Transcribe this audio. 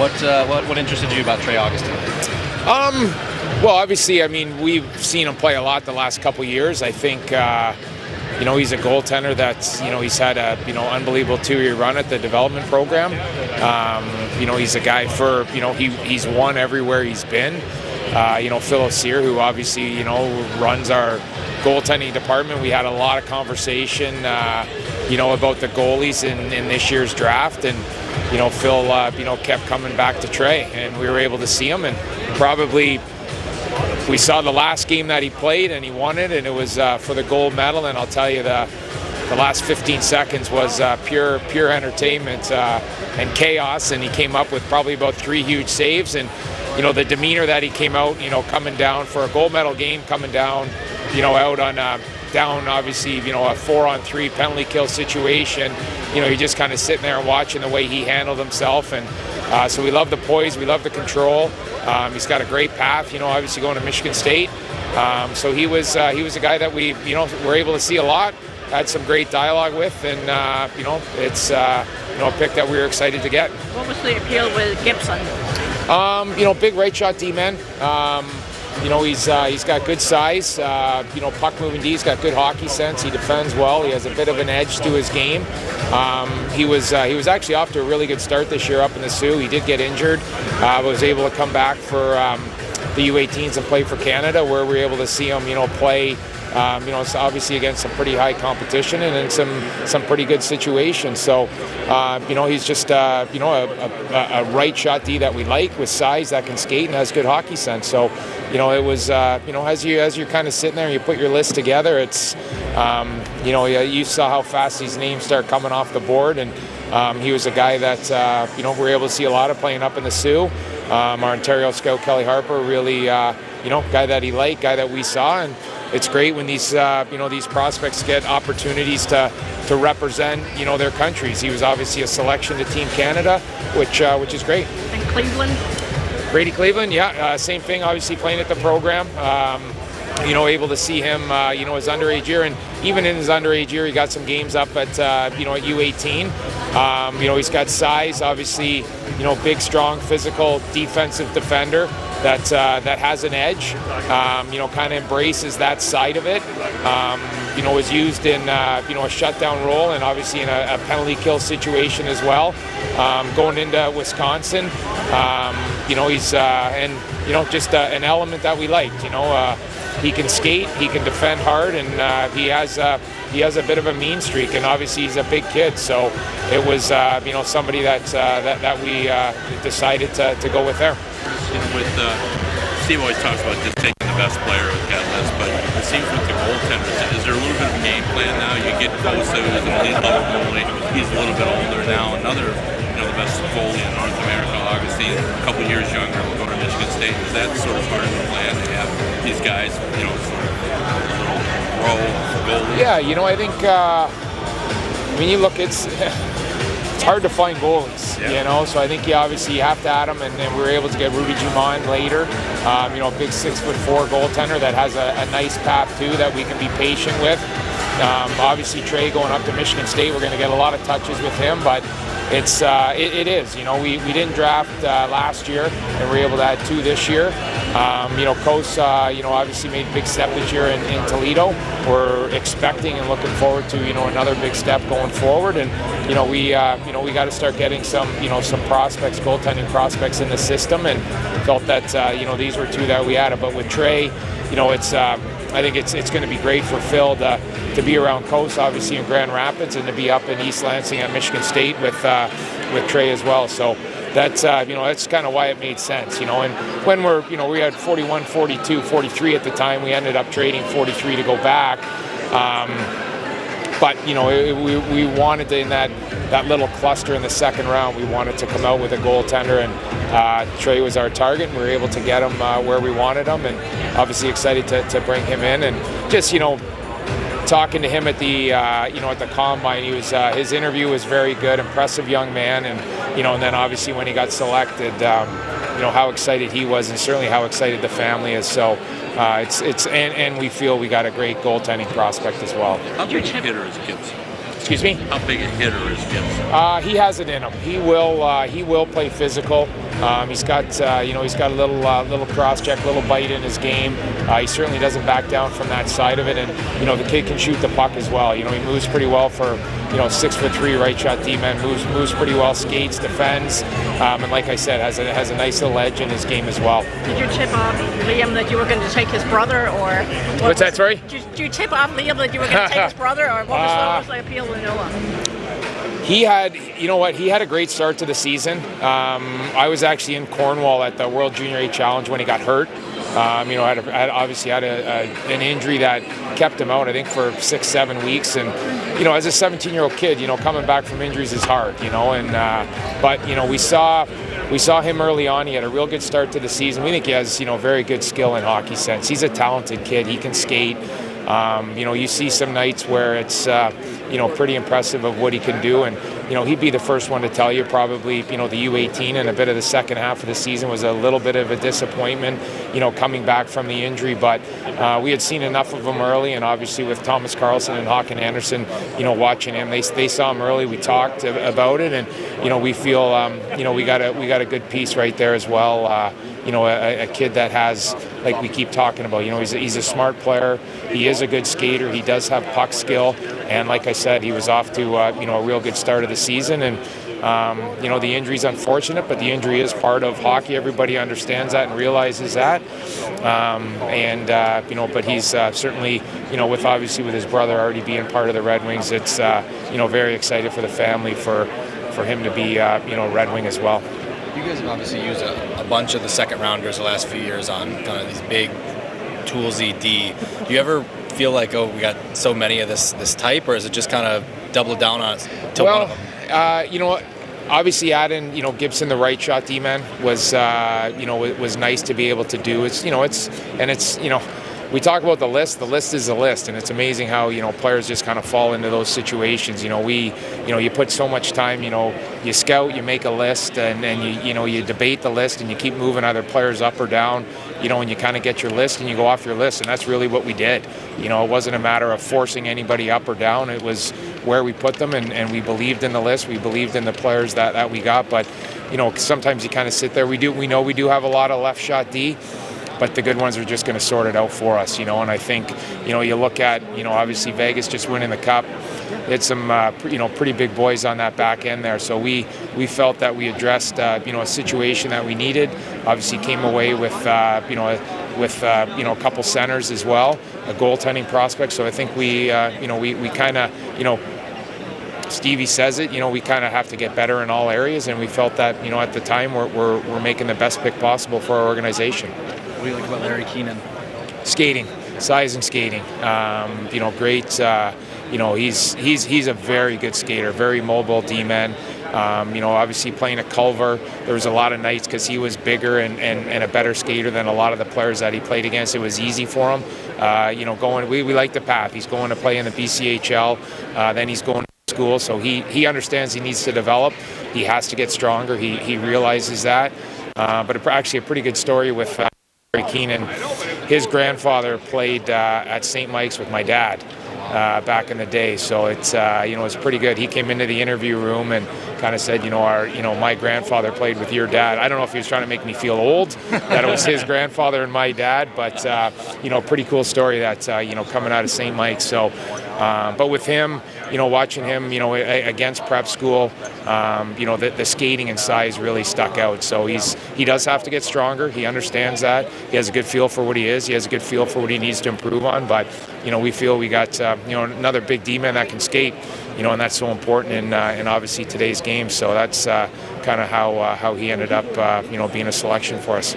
What interested you about Trey Augustine? Well, obviously, I mean, we've seen him play a lot the last couple years. I think, he's a goaltender that's, he's had a, unbelievable 2-year run at the development program. He's a guy for, he's won everywhere he's been. Phil O'Sear, who obviously, runs our goaltending department. We had a lot of conversation, about the goalies in this year's draft. And, Phil, kept coming back to Trey, and we were able to see him. And probably we saw the last game that he played, and he won it, and it was for the gold medal. And I'll tell you, the last 15 seconds was pure entertainment and chaos. And he came up with probably about 3 huge saves. And the demeanor that he came out, coming down for a gold medal game, coming down, out on down, obviously, a 4-on-3 penalty kill situation. You're just kind of sitting there and watching the way he handled himself. And so we love the poise, we love the control. He's got a great path, obviously going to Michigan State. So he was a guy that we, were able to see a lot, had some great dialogue with, and, it's, a pick that we were excited to get. What was the appeal with Gibson? Big right shot D-man. He's got good size, puck moving D. He's got good hockey sense. He defends well. He has a bit of an edge to his game. He was actually off to a really good start this year up in the Sioux. He did get injured, was able to come back for the U18s and play for Canada, where we were able to see him, play. It's obviously against some pretty high competition and in some pretty good situations. So, he's just, a right shot D that we like with size that can skate and has good hockey sense. So, it was, as you're kind of sitting there and you put your list together, it's, you saw how fast these names start coming off the board. And he was a guy that, we were able to see a lot of playing up in the Sioux. Our Ontario scout, Kelly Harper, really, guy that he liked, guy that we saw. And it's great when these, these prospects get opportunities to represent, their countries. He was obviously a selection to Team Canada, which is great. And Cleveland? Brady Cleveland, yeah, same thing, obviously playing at the program. Able to see him, his underage year, and even in his underage year, he got some games up at, at U18. He's got size, obviously, big, strong, physical, defensive defender that has an edge, kind of embraces that side of it. Was used in, a shutdown role and obviously in a penalty kill situation as well. Going into Wisconsin, he's, just an element that we liked, he can skate, he can defend hard, and he has a bit of a mean streak, and obviously he's a big kid. So it was somebody that we decided to go with there. With Steve always talks about just taking the best player with that list, but it seems with the goaltenders, is there a little bit of a game plan now? You get Kosa, who's an elite level goalie. He's a little bit older now. Another, the best goalie in North America, Augustine, a couple years younger, will go to Michigan State. Is that sort of part of the plan to have these guys, sort of grow goalies? Yeah, I think, you look, it's hard to find goalies, so I think obviously you have to add them, and then we were able to get Rudy Dumont later, a big 6'4" goaltender that has a nice path too that we can be patient with. Obviously Trey going up to Michigan State, we're going to get a lot of touches with him, but it's it is, we didn't draft last year, and we were able to add 2 this year. Kosa, obviously made a big step this year in Toledo. We're expecting and looking forward to, another big step going forward. And, we got to start getting some prospects, goaltending prospects in the system, and felt that, these were 2 that we added. But with Trey, it's, I think it's going to be great for Phil to be around Coast, obviously in Grand Rapids, and to be up in East Lansing at Michigan State with Trey as well. So that's that's kind of why it made sense. And when we had 41, 42, 43 at the time, we ended up trading 43 to go back. But we wanted to, in that little cluster in the second round, we wanted to come out with a goaltender, and Trey was our target, and we were able to get him where we wanted him, and obviously excited to bring him in. And just talking to him at the at the combine, he was his interview was very good, impressive young man, and and then obviously when he got selected, how excited he was, and certainly how excited the family is. So and we feel we got a great goaltending prospect as well. How big a hitter is Gibson? Excuse me? How big a hitter is Gibson? He has it in him. He will play physical. He's got he's got a little cross check, little bite in his game. He certainly doesn't back down from that side of it, and the kid can shoot the puck as well. He moves pretty well for 6'3" right shot D-man. Moves pretty well, skates, defends, and like I said, has a nice little edge in his game as well. Did you tip off Liam that you were going to take his brother, or what's that? Sorry. Did you tip off Liam that you were going to take his brother, or what was the appeal to Noah? He had, he had a great start to the season. I was actually in Cornwall at the World Junior A Challenge when he got hurt. Obviously had an injury that kept him out, I think, for 6-7 weeks. And, as a 17-year-old kid, coming back from injuries is hard, but we saw him early on. He had a real good start to the season. We think he has, very good skill in hockey sense. He's a talented kid. He can skate. You see some nights where it's, pretty impressive of what he can do. And, he'd be the first one to tell you probably, the U18 and a bit of the second half of the season was a little bit of a disappointment, coming back from the injury. But we had seen enough of him early, and obviously with Thomas Carlson and Håkan Andersson, watching him, they saw him early. We talked about it, and, we feel, we got a good piece right there as well. A kid that has, like we keep talking about, he's a smart player. He is a good skater. He does have puck skill. And like I said, he was off to, a real good start of the season. And, the injury's unfortunate, but the injury is part of hockey. Everybody understands that and realizes that. But he's certainly, with his brother already being part of the Red Wings, it's, very excited for the family for him to be, Red Wing as well. You guys have obviously used a bunch of the second rounders the last few years on kind of these big toolsy D. Do you ever feel like, we got so many of this type, or is it just kind of double down on it to one of them? Obviously adding, Gibson, the right shot D-man was, was nice to be able to do. We talk about the list. The list is the list, and it's amazing how players just kind of fall into those situations. You put so much time. You scout, you make a list, and you debate the list, and you keep moving either players up or down. And you kind of get your list, and you go off your list, and that's really what we did. It wasn't a matter of forcing anybody up or down. It was where we put them, and we believed in the list. We believed in the players that we got. But sometimes you kind of sit there. We know we do have a lot of left shot D. But the good ones are just going to sort it out for us, and I think, you look at, obviously Vegas just winning the Cup. It's some, pretty big boys on that back end there. So we felt that we addressed, a situation that we needed. Obviously came away with, a couple centers as well, a goaltending prospect. So I think we kind of, Stevie says it, we kind of have to get better in all areas. And we felt that, at the time we're making the best pick possible for our organization. What do you like about Larry Keenan? Skating, size and skating. Great. He's a very good skater, very mobile D-man. Obviously playing at Culver, there was a lot of nights because he was bigger and a better skater than a lot of the players that he played against. It was easy for him. We like the path. He's going to play in the BCHL. Then he's going to school, so he understands he needs to develop. He has to get stronger. He realizes that. But actually a pretty good story with Keenan. His grandfather played at St. Mike's with my dad back in the day, so it's it's pretty good. He came into the interview room and kind of said, my grandfather played with your dad. I don't know if he was trying to make me feel old that it was his grandfather and my dad, but pretty cool story that coming out of St. Mike's. So, but with him, watching him, against prep school, the skating and size really stuck out. So he does have to get stronger. He understands that. He has a good feel for what he is. He has a good feel for what he needs to improve on. But we feel we got another big D-man that can skate. And that's so important in obviously today's game. So that's kind of how he ended up being a selection for us.